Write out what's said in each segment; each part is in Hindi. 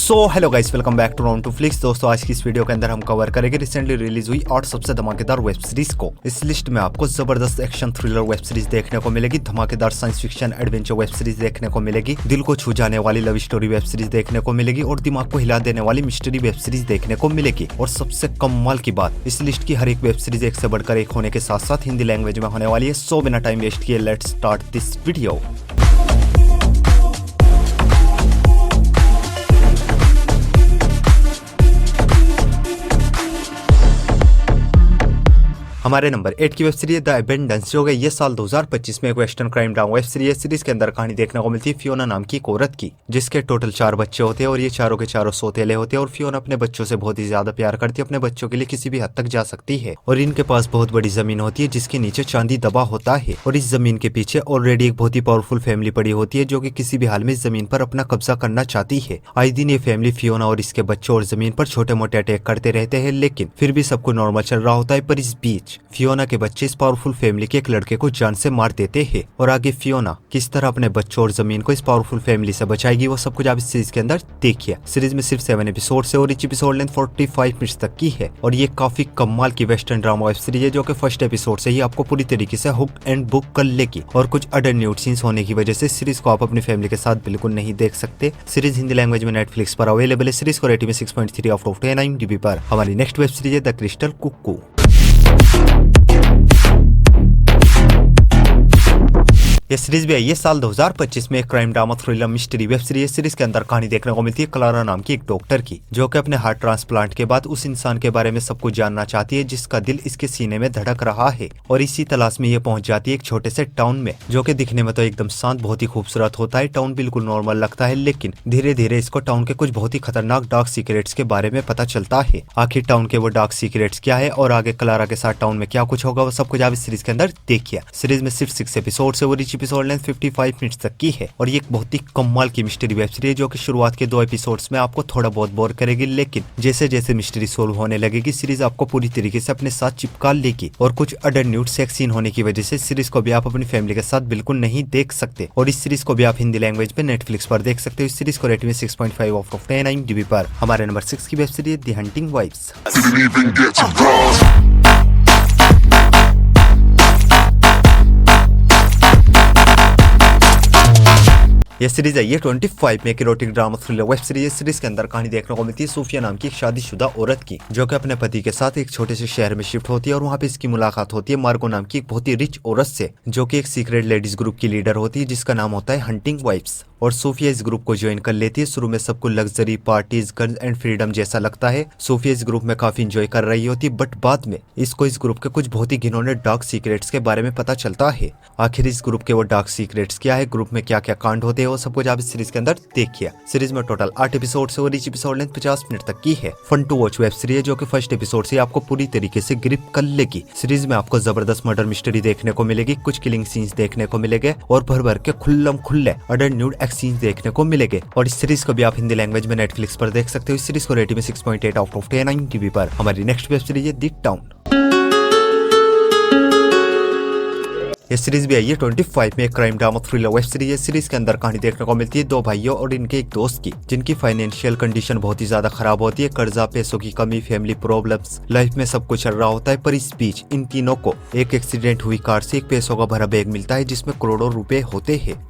So hello guys, welcome back to round two flicks. दोस्तों, आज की इस वीडियो के अंदर हम कवर करेंगे रिसेंटली रिलीज हुई 8 सबसे धमाकेदार वेब सीरीज को। इस लिस्ट में आपको जबरदस्त एक्शन थ्रिलर वेब सीरीज देखने को मिलेगी, धमाकेदार science fiction adventure web series देखने को मिलेगी, दिल को छू जाने वाली लव स्टोरी वेब सीरीज देखने को मिलेगी और दिमाग को हिला देने वाली मिस्ट्री वेब सीरीज देखने को मिलेगी। और सबसे कमाल की बात, इस लिस्ट की हर एक वेब सीरीज एक से बढ़कर एक होने के साथ साथ हिंदी लैंग्वेज में होने वाली है। सो बिना टाइम वेस्ट किए लेट्स स्टार्ट दिस वीडियो। हमारे नंबर 8 की वेब सीरीज द अबेंडेंस, जो गई ये साल 2025 में एक western crime drama web series. Series के अंदर कहानी देखने को मिलती है फियोना नाम की एक औरत की, जिसके टोटल 4 बच्चे होते हैं और ये चारों के चारों सौतेले होते हैं। और फियोना अपने बच्चों से बहुत ही ज्यादा प्यार करती है, अपने बच्चों के लिए किसी भी हद तक जा सकती है। और इनके पास बहुत बड़ी जमीन होती है जिसके नीचे चांदी दबा होता है। और इस जमीन के पीछे ऑलरेडी एक बहुत ही पावरफुल फैमिली पड़ी होती है जो कि किसी भी हाल में इस जमीन पर अपना कब्जा करना चाहती है। आए दिन ये फैमिली फियोना और इसके बच्चों और जमीन पर छोटे मोटे अटैक करते रहते हैं, लेकिन फिर भी सब कुछ नॉर्मल चल रहा होता है। पर इस बीच फियोना के बच्चे इस पावरफुल फैमिली के एक लड़के को जान से मार देते हैं। और आगे फियोना किस तरह अपने बच्चों और जमीन को इस पावरफुल फैमिली से बचाएगी, वो सब कुछ आप इस सीरीज के अंदर देखिए। सीरीज में सिर्फ 7 एपिसोड है और इच एपिसोड लेंथ 45 मिनट्स तक की है। और ये काफी कमाल की वेस्टर्न ड्रामा वेब सीरीज है जो कि फर्स्ट एपिसोड से ही आपको पूरी तरीके से हुक एंड बुक कर लेगी। और कुछ अडल्ट न्यूड सीन्स होने की वजह से सीरीज को आप अपनी फैमिली के साथ बिल्कुल नहीं देख सकते। सीरीज हिंदी लैंग्वेज में नेटफ्लिक्स पर अवेलेबल है। सीरीज को रेटिंग में 6.3 आउट ऑफ 10 IMDb पर। हमारी नेक्स्ट वेब सीरीज है द क्रिस्टल कुक्कू। ये सीरीज भी है ये साल 2025 में एक crime drama thriller mystery web series. Series के अंदर कहानी देखने को मिलती है क्लारा नाम की एक डॉक्टर की, जो कि अपने हार्ट ट्रांसप्लांट के बाद उस इंसान के बारे में सब कुछ जानना चाहती है जिसका दिल इसके सीने में धड़क रहा है। और इसी तलाश में ये पहुंच जाती है एक छोटे से टाउन में, जो कि दिखने में तो एकदम शांत बहुत ही खूबसूरत होता है। टाउन बिल्कुल नॉर्मल लगता है, लेकिन धीरे धीरे इसको टाउन के कुछ बहुत ही खतरनाक डार्क सीक्रेट्स के बारे में पता चलता है। आखिर टाउन के वो डार्क सीक्रेट्स क्या है और आगे क्लारा के साथ टाउन में क्या कुछ होगा, वो सब कुछ आप इस सीरीज के अंदर देखिए। सीरीज में सिर्फ 6 एपिसोड है और इच एपिसोड लेंथ 55 मिनट्स तक की है। और ये एक बहुत ही कमाल की मिस्ट्री वेब सीरीज जो कि शुरुआत के 2 एपिसोड्स में आपको थोड़ा बहुत बोर करेगी, लेकिन जैसे जैसे मिस्ट्री सोल्व होने लगेगी सीरीज आपको पूरी तरीके से अपने साथ चिपका लेगी। और कुछ अडल्ट न्यूड सेक्स सीन होने की वजह से सीरीज को भी आप अपनी फैमिली के साथ बिल्कुल नहीं देख सकते। और इस सीरीज को भी आप हिंदी लैंग्वेज में नेटफ्लिक्स पर देख सकते हो। इस सीरीज को रेटिंग में 6.5 आउट ऑफ 10 IMDb पर। हमारे नंबर 6 की web series the hunting wives. ये सीरीज है ये 25 में एक erotic drama thriller web series. Series के अंदर कहानी देखने को मिलती है सूफिया नाम की एक शादीशुदा औरत की, जो कि अपने पति के साथ एक छोटे से शहर में शिफ्ट होती है। और वहाँ पे इसकी मुलाकात होती है मार्गो नाम की एक बहुत ही रिच औरत से, जो कि एक सीक्रेट लेडीज ग्रुप की लीडर होती है जिसका नाम होता है हंटिंग वाइफ्स। और सूफिया इस ग्रुप को ज्वाइन कर लेती है। शुरू में सबको luxury parties gun and freedom जैसा लगता है। सूफिया इस ग्रुप में काफी एंजॉय कर रही होती है, बट बाद में इसको इस ग्रुप के कुछ बहुत ही घिनौने डार्क सीक्रेट्स के बारे में पता चलता है। आखिर इस ग्रुप के वो डार्क सीक्रेट्स क्या है, ग्रुप में क्या क्या कांड होते हैं, वो सब कुछ आप इस सीरीज के अंदर देखिए। सीरीज में टोटल 8 एपिसोड है और इच एपिसोड लेंथ 50 मिनट तक की है। Fun to watch web series जो कि फर्स्ट एपिसोड से आपको पूरी तरीके से ग्रिप कर लेगी। सीरीज में आपको जबरदस्त मर्डर मिस्ट्री देखने को मिलेगी, कुछ किलिंग सीन्स देखने को मिलेंगे और भर भर के खुल्लम खुल्ले अडल्ट न्यूड एक्स सीन्स देखने को मिलेंगे। और इस सीरीज को भी आप हिंदी लैंग्वेज में नेटफ्लिक्स पर देख सकते हो। इस सीरीज को रेटिंग में 6.8 आउट ऑफ 10 IMDb पर। हमारी नेक्स्ट वेब सीरीज है द टाउन। ये सीरीज भी है ये 25 में एक crime drama thriller web series है। सीरीज के अंदर कहानी देखने को मिलती है 2 भाइयों और इनके एक दोस्त की, जिनकी फाइनेंशियल कंडीशन बहुत ही ज्यादा खराब होती है। कर्जा, पैसों की कमी, फैमिली प्रॉब्लम्स, लाइफ में सब कुछ चल रहा होता है। पर इस बीच इन तीनों को एक एक्सीडेंट हुई कार से एक पैसों का भरा बैग मिलता है जिसमें करोड़ों रुपए होते हैं।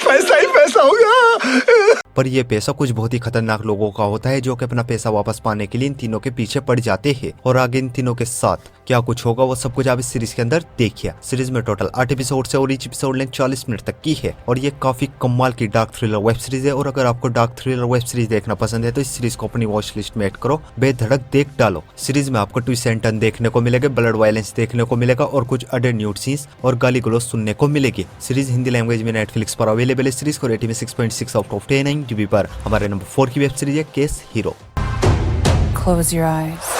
पैसा ही पैसा होगा। पर यह पैसा कुछ बहुत ही खतरनाक लोगों का होता है, जो कि अपना पैसा वापस पाने के लिए इन तीनों के पीछे पड़ जाते हैं। और आगे इन तीनों के साथ क्या कुछ होगा, वो सब कुछ आप इस सीरीज के अंदर देखिए। सीरीज में टोटल 8 एपिसोड है और इच एपिसोड लेंथ 40 मिनट तक की है। और ये काफी कमाल की डार्क थ्रिलर वेब सीरीज है। और अगर आपको डार्क थ्रिलर वेब सीरीज देखना पसंद है तो इस सीरीज को अपनी वॉच लिस्ट में ऐड करो, बेधड़क देख डालो। सीरीज में आपको ट्विस्ट एंड टर्न देखने को मिलेगा, ब्लड वायलेंस देखने को मिलेगा और कुछ अडल्ट न्यूड सीन्स और गाली गलौज सुनने को मिलेगी। सीरीज हिंदी लैंग्वेज में नेटफ्लिक्स पर अवेलेबल है। सीरीज को रेटिंग में 6.6 आउट ऑफ 10 IMDb पर। हमारे नंबर 4 की वेब सीरीज है case hero. Close your eyes.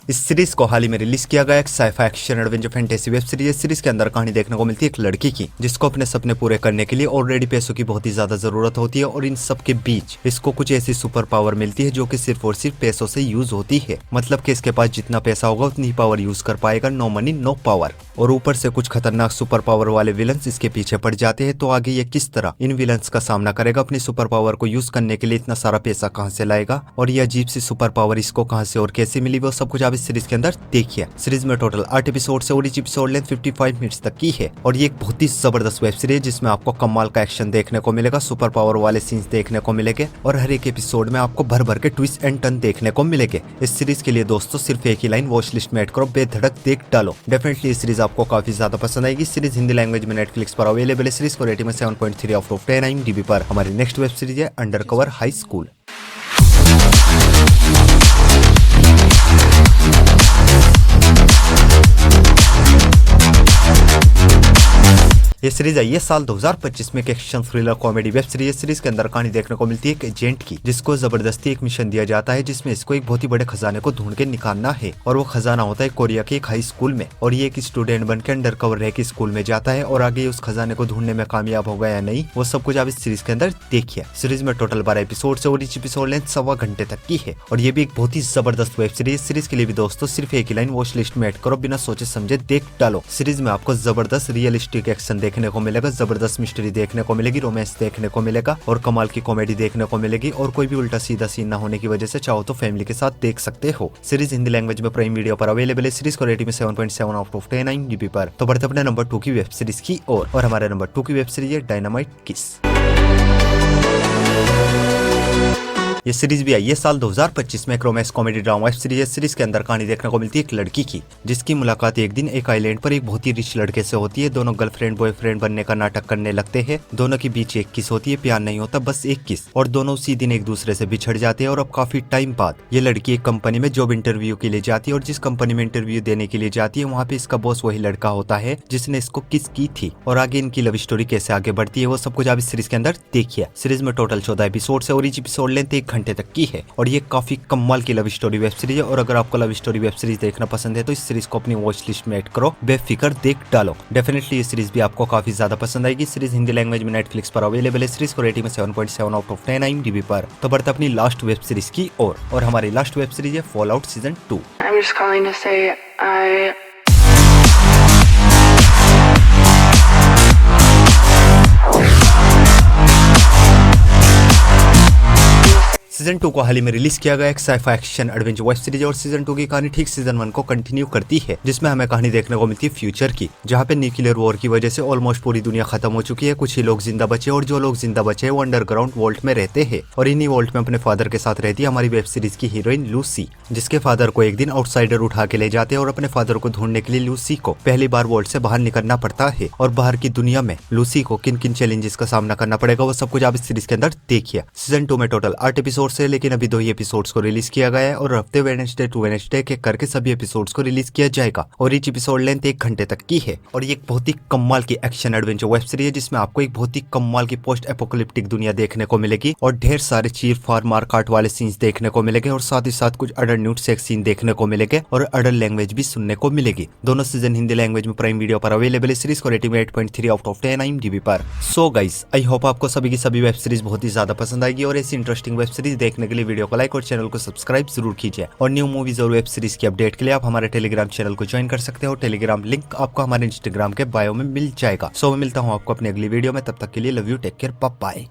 इस सीरीज को हाल ही में रिलीज किया गया एक sci-fi action adventure fantasy web series. Series के अंदर कहानी देखने को मिलती है एक लड़की की जिसको अपने सपने पूरे करने के लिए ऑलरेडी पैसों की बहुत ही ज्यादा जरूरत होती है और इन सब के बीच इसको कुछ ऐसी सुपर पावर मिलती है जो कि सिर्फ और सिर्फ पैसों से यूज होती है। मतलब कि इसके पास जितना पैसा होगा उतनी पावर यूज कर पाएगा, नो मनी नो पावर। और ऊपर से कुछ खतरनाक सुपर पावर वाले विलन्स इसके पीछे पड़ जाते हैं। तो आगे ये किस तरह इन विलन्स का सामना करेगा, अपनी सुपर पावर को यूज करने के लिए इतना सारा पैसा कहां से लाएगा और ये अजीब सी सुपर पावर इसको कहां से और कैसे मिली, वो सब कुछ आप इस सीरीज के अंदर देखिए। सीरीज में टोटल 8 एपिसोड से और each एपिसोड लेंथ 55 मिनट्स तक की है और ये एक बहुत ही जबरदस्त वेब सीरीज जिसमें आपको कमाल का एक्शन देखने को मिलेगा, सुपर पावर वाले सीन्स देखने को मिलेंगे और हर एक एपिसोड में आपको भर भर के ट्विस्ट एंड टर्न देखने को मिलेंगे। इस सीरीज के लिए दोस्तों सिर्फ एक ही लाइन, वॉच लिस्ट में ऐड करो, बेधड़क देख डालो। डेफिनेटली इस सीरीज आपको काफी ज्यादा पसंद आएगी। सीरीज हिंदी लैंग्वेज में नेटफ्लिक्स पर अवेलेबल है। सीरीज को रेटिंग में 7.3 आउट ऑफ 10 IMDb पर। हमारी नेक्स्ट वेब सीरीज है अंडरकवर हाई स्कूल। ये सीरीज आई है साल 2025 में एक action thriller comedy web series. Series के अंदर कहानी देखने को मिलती है एक एजेंट की जिसको जबरदस्ती एक मिशन दिया जाता है जिसमें इसको एक बहुत ही बड़े खजाने को ढूंढ के निकालना है और वो खजाना होता है कोरिया के एक हाई स्कूल में और ये एक स्टूडेंट बनकर अंडरकवर रह के स्कूल में जाता है और आगे उस खजाने को ढूंढने में कामयाब होगा या नहीं वो सब कुछ आप इस सीरीज के अंदर देखिए। सीरीज में टोटल 12 एपिसोड से और each एपिसोड लेंथ 1.25 घंटे तक की है और ये भी एक बहुत ही जबरदस्त वेब सीरीज। सीरीज के लिए भी दोस्तों सिर्फ एक ही लाइन, वॉच लिस्ट में ऐड करो, बिना सोचे समझे देख डालो। सीरीज में आपको जबरदस्त रियलिस्टिक एक्शन देखने को मिलेगा, जबरदस्त मिस्ट्री देखने को मिलेगी, रोमांस देखने को मिलेगा और कमाल की कॉमेडी देखने को मिलेगी और कोई भी उल्टा सीधा सीन ना होने की वजह से चाहो तो फैमिली के साथ देख सकते हो। सीरीज हिंदी लैंग्वेज में प्राइम वीडियो पर अवेलेबल है। सीरीज को रेटिंग में 7.7 आउट ऑफ 10 IMDb पर। तो बढ़ते अपने नंबर 2 की वेब सीरीज की और हमारे नंबर 2 की वेब सीरीज है डायनामाइट किस। ये सीरीज भी आई है साल 2025 में एक romance comedy drama web series है। सीरीज के अंदर कहानी देखने को मिलती है एक लड़की की जिसकी मुलाकात एक दिन एक आइलैंड पर एक बहुत ही रिच लड़के से होती है। दोनों गर्लफ्रेंड बॉयफ्रेंड बनने का नाटक करने लगते हैं। दोनों के बीच एक किस होती है, प्यार नहीं होता बस एक किस, और दोनों उसी दिन एक दूसरे से बिछड़ जाते हैं। और अब काफी टाइम बाद ये लड़की एक कंपनी में जॉब इंटरव्यू के लिए जाती है और जिस कंपनी में इंटरव्यू देने के लिए जाती है वहाँ पे इसका बॉस वही लड़का होता है जिसने इसको किस की थी। और आगे इनकी लव स्टोरी कैसे आगे बढ़ती है वो सब कुछ आप इस सीरीज के अंदर देखिए। सीरीज में टोटल 14 एपिसोड से और each एपिसोड लेंथ 1 घंटे तक की है और ये काफी कमाल की लव स्टोरी वेब सीरीज है। और अगर आपको लव स्टोरी वेब सीरीज देखना पसंद है तो इस सीरीज को अपनी वॉच लिस्ट में ऐड करो, बेफिक्र देख डालो। डेफिनेटली ये सीरीज भी आपको काफी ज्यादा पसंद आएगी। सीरीज हिंदी लैंग्वेज में नेटफ्लिक्स पर अवेलेबल है। सीरीज को रेटिंग में 7.7 आउट ऑफ 10 IMDb पर। तो बढ़ते अपनी लास्ट वेब सीरीज की और हमारी लास्ट वेब सीरीज है fallout season 2। I'm just calling to say I season 2 को हाल ही में रिलीज किया गया एक sci-fi action adventure web series और सीजन 2 की कहानी ठीक सीजन 1 को कंटिन्यू करती है जिसमें हमें कहानी देखने को मिलती है फ्यूचर की, जहाँ पे न्यूक्लियर वॉर की वजह से ऑलमोस्ट पूरी दुनिया खत्म हो चुकी है। कुछ ही लोग जिंदा बचे और जो लोग जिंदा बचे वो अंडरग्राउंड वॉल्ट में रहते हैं और इन्हीं वॉल्ट में अपने फादर के साथ रहती है हमारी वेब सीरीज की हीरोइन लूसी, जिसके फादर को एक दिन आउटसाइडर उठा के ले जाते हैं और अपने फादर को ढूंढने के लिए लूसी को पहली बार वॉल्ट से बाहर निकलना पड़ता है। और बाहर की दुनिया में लूसी को किन किन चैलेंजेस का सामना करना पड़ेगा वो सब कुछ आप इस सीरीज के अंदर देखिए। सीजन 2 में टोटल 8 एपिसोड है लेकिन अभी 2 एपिसोड्स को रिलीज किया गया है और हफ्ते वेडनेसडे टू वेडनेसडे के करके सभी एपिसोड्स को रिलीज किया जाएगा और each एपिसोड लेंथ 1 घंटे तक की है। और ये एक बहुत ही कमाल की एक्शन एडवेंचर वेब सीरीज है जिसमें आपको एक बहुत ही कमाल की पोस्ट एपोकलिप्टिक दुनिया देखने को मिलेगी और ढेर सारे चीर फार मारकाट वाले सीन्स देखने को मिलेंगे और साथ ही साथ कुछ अडल्ट न्यूड सेक्स सीन देखने को मिलेंगे और अडल्ट लैंग्वेज भी सुनने को मिलेगी। दोनों सीजन हिंदी लैंग्वेज में प्राइम वीडियो पर अवेलेबल है। सीरीज को रेटिंग 8.3 आउट ऑफ 10 IMDb पर। सो गाइस आई होप आपको सभी की सभी वेब सीरीज बहुत ही ज्यादा पसंद आएगी और ऐसी इंटरेस्टिंग वेब सीरीज देखने के लिए वीडियो को लाइक और चैनल को सब्सक्राइब जरूर कीजिए। और न्यू मूवीज और वेब सीरीज की अपडेट के लिए आप हमारे टेलीग्राम चैनल को ज्वाइन कर सकते हो। टेलीग्राम लिंक आपको हमारे इंस्टाग्राम के बायो में मिल जाएगा। सो मैं मिलता हूँ आपको अपनी अगली वीडियो में, तब तक के लिए love you, take care, bye.